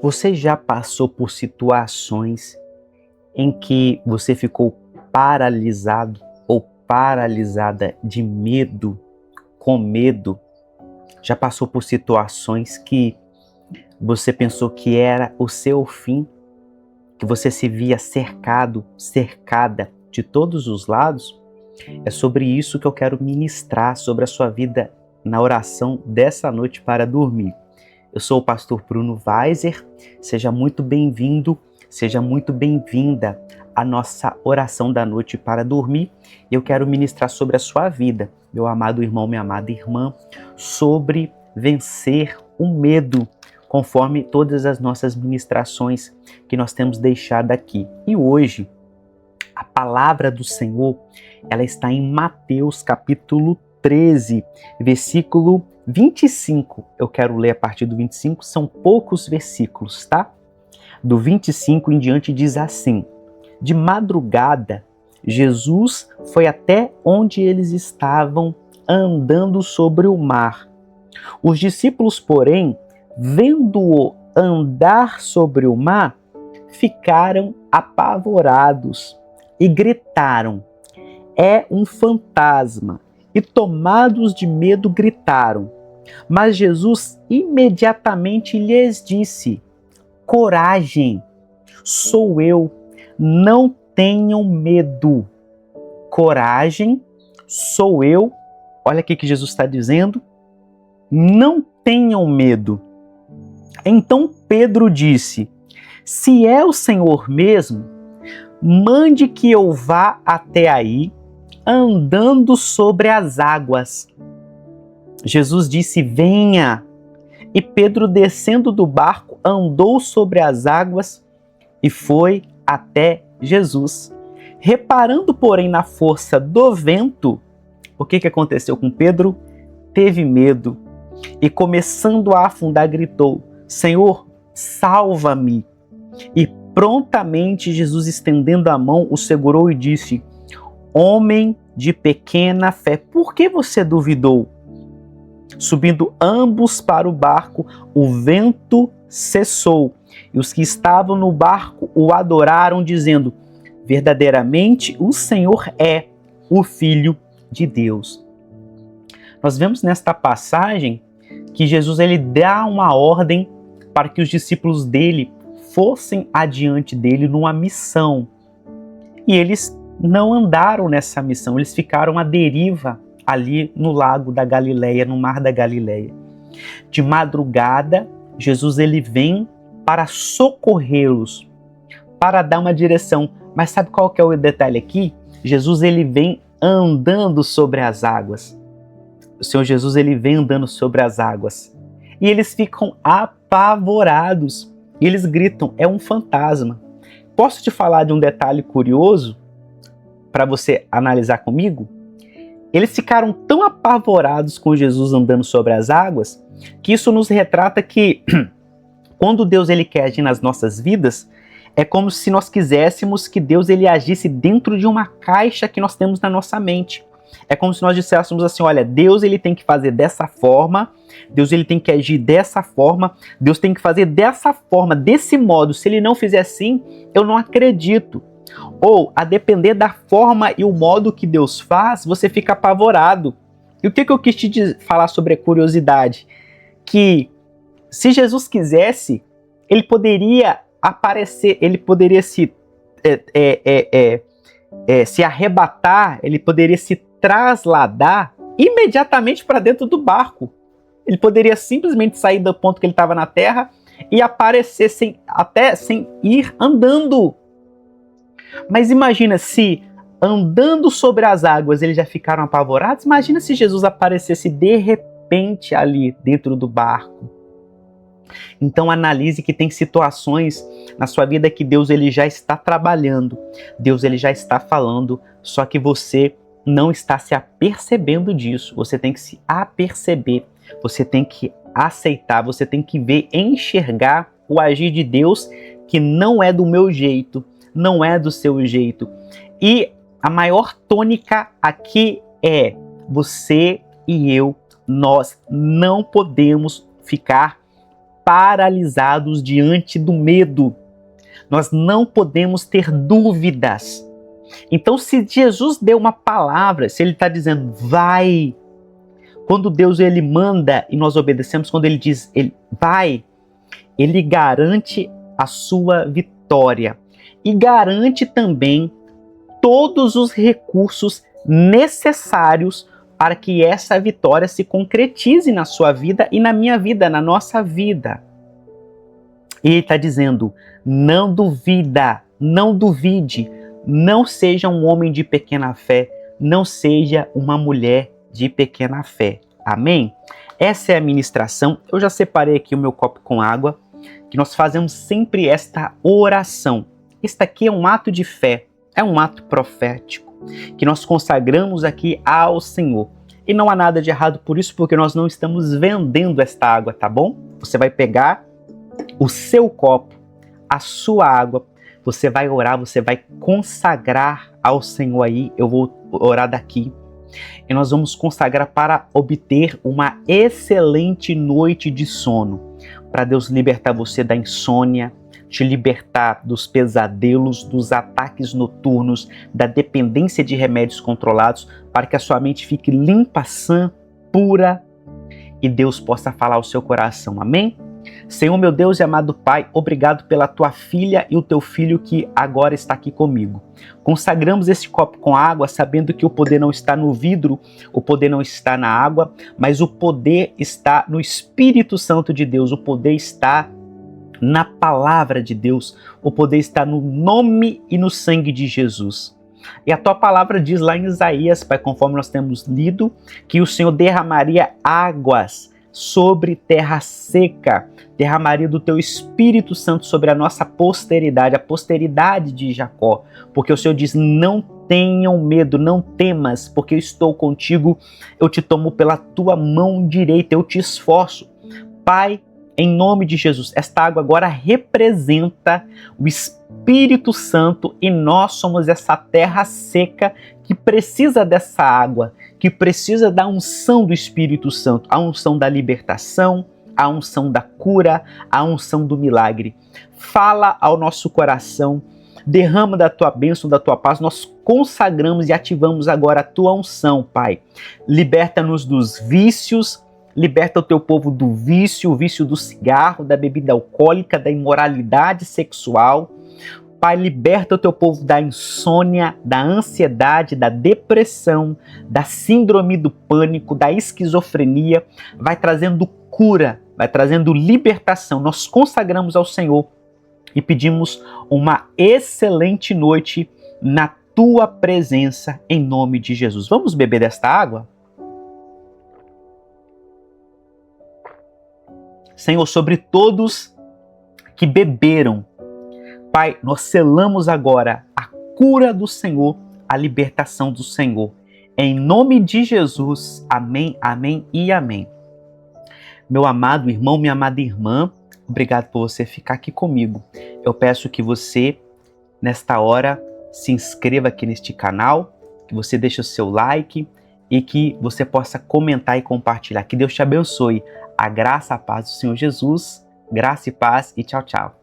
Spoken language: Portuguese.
Você já passou por situações em que você ficou paralisado ou paralisada de medo, com medo? Já passou por situações que você pensou que era o seu fim, que você se via cercado, cercada de todos os lados? É sobre isso que eu quero ministrar, sobre a sua vida na oração dessa noite para dormir. Eu sou o pastor Bruno Weiser, seja muito bem-vindo, seja muito bem-vinda à nossa oração da noite para dormir. Eu quero ministrar sobre a sua vida, meu amado irmão, minha amada irmã, sobre vencer o medo, conforme todas as nossas ministrações que nós temos deixado aqui. E hoje, a palavra do Senhor, ela está em Mateus capítulo 13, versículo 25. Eu quero ler a partir do 25, são poucos versículos, tá? Do 25 em diante diz assim: de madrugada, Jesus foi até onde eles estavam andando sobre o mar. Os discípulos, porém, vendo-o andar sobre o mar, ficaram apavorados e gritaram: é um fantasma! E tomados de medo gritaram. Mas Jesus imediatamente lhes disse: coragem, sou eu, não tenham medo. Coragem, sou eu. Olha o que Jesus está dizendo. Não tenham medo. Então Pedro disse: se é o Senhor mesmo, mande que eu vá até aí, andando sobre as águas. Jesus disse: venha. E Pedro, descendo do barco, andou sobre as águas e foi até Jesus. Reparando, porém, na força do vento, o que aconteceu com Pedro? Teve medo e, começando a afundar, gritou: Senhor, salva-me! E prontamente Jesus, estendendo a mão, o segurou e disse: homem de pequena fé, por que você duvidou? Subindo ambos para o barco, o vento cessou, e os que estavam no barco o adoraram, dizendo: verdadeiramente o Senhor é o Filho de Deus. Nós vemos nesta passagem que Jesus ele dá uma ordem para que os discípulos dele fossem adiante dele numa missão. E eles não andaram nessa missão, eles ficaram à deriva ali no lago da Galileia, no mar da Galileia. De madrugada, Jesus ele vem para socorrê-los, para dar uma direção. Mas sabe qual que é o detalhe aqui? Jesus ele vem andando sobre as águas. O Senhor Jesus ele vem andando sobre as águas. E eles ficam apavorados. E eles gritam: é um fantasma. Posso te falar de um detalhe curioso para você analisar comigo? Eles ficaram tão apavorados com Jesus andando sobre as águas que isso nos retrata que quando Deus ele quer agir nas nossas vidas, é como se nós quiséssemos que Deus ele agisse dentro de uma caixa que nós temos na nossa mente. É como se nós disséssemos assim: olha, Deus ele tem que fazer dessa forma, Deus ele tem que agir dessa forma, Deus tem que fazer dessa forma, desse modo. Se ele não fizer assim, eu não acredito. Ou, a depender da forma e o modo que Deus faz, você fica apavorado. E o que eu quis te falar sobre a curiosidade? Que se Jesus quisesse, ele poderia aparecer, ele poderia se arrebatar, ele poderia se trasladar imediatamente para dentro do barco. Ele poderia simplesmente sair do ponto que ele estava na terra e aparecer sem ir andando. Mas imagina se, andando sobre as águas, eles já ficaram apavorados. Imagina se Jesus aparecesse de repente ali dentro do barco. Então analise que tem situações na sua vida que Deus ele já está trabalhando, Deus ele já está falando, só que você não está se apercebendo disso. Você tem que se aperceber, você tem que aceitar, você tem que ver, enxergar o agir de Deus, que não é do meu jeito, não é do seu jeito. E a maior tônica aqui é: você e eu, nós não podemos ficar paralisados diante do medo. Nós não podemos ter dúvidas. Então, se Jesus deu uma palavra, se ele está dizendo, vai, quando Deus ele manda e nós obedecemos, quando ele diz, vai, ele garante a sua vitória e garante também todos os recursos necessários para que essa vitória se concretize na sua vida e na minha vida, na nossa vida. E ele está dizendo, não duvide, não seja um homem de pequena fé, não seja uma mulher de pequena fé. Amém? Essa é a ministração. Eu já separei aqui o meu copo com água, que nós fazemos sempre esta oração. Este aqui é um ato de fé, é um ato profético, que nós consagramos aqui ao Senhor. E não há nada de errado por isso, porque nós não estamos vendendo esta água, tá bom? Você vai pegar o seu copo, a sua água, você vai orar, você vai consagrar ao Senhor aí, eu vou orar daqui, e nós vamos consagrar para obter uma excelente noite de sono, para Deus libertar você da insônia, te libertar dos pesadelos, dos ataques noturnos, da dependência de remédios controlados, para que a sua mente fique limpa, sã, pura, e Deus possa falar ao seu coração. Amém? Senhor, meu Deus e amado Pai, obrigado pela tua filha e o teu filho que agora está aqui comigo. Consagramos esse copo com água, sabendo que o poder não está no vidro, o poder não está na água, mas o poder está no Espírito Santo de Deus, o poder está na palavra de Deus, o poder está no nome e no sangue de Jesus. E a tua palavra diz lá em Isaías, Pai, conforme nós temos lido, que o Senhor derramaria águas sobre terra seca, derramaria do teu Espírito Santo sobre a nossa posteridade, a posteridade de Jacó, porque o Senhor diz, não tenham medo, não temas, porque eu estou contigo, eu te tomo pela tua mão direita, eu te esforço. Pai, em nome de Jesus, esta água agora representa o Espírito Santo e nós somos essa terra seca que precisa dessa água, que precisa da unção do Espírito Santo, a unção da libertação, a unção da cura, a unção do milagre. Fala ao nosso coração, derrama da tua bênção, da tua paz, nós consagramos e ativamos agora a tua unção, Pai. Liberta-nos dos vícios, liberta o teu povo do vício, o vício do cigarro, da bebida alcoólica, da imoralidade sexual. Pai, liberta o teu povo da insônia, da ansiedade, da depressão, da síndrome do pânico, da esquizofrenia. Vai trazendo cura, vai trazendo libertação. Nós consagramos ao Senhor e pedimos uma excelente noite na tua presença, em nome de Jesus. Vamos beber desta água? Senhor, sobre todos que beberam, Pai, nós selamos agora a cura do Senhor, a libertação do Senhor. Em nome de Jesus, amém, amém e amém. Meu amado irmão, minha amada irmã, obrigado por você ficar aqui comigo. Eu peço que você, nesta hora, se inscreva aqui neste canal, que você deixe o seu like e que você possa comentar e compartilhar. Que Deus te abençoe. A graça, a paz do Senhor Jesus, graça e paz e tchau, tchau.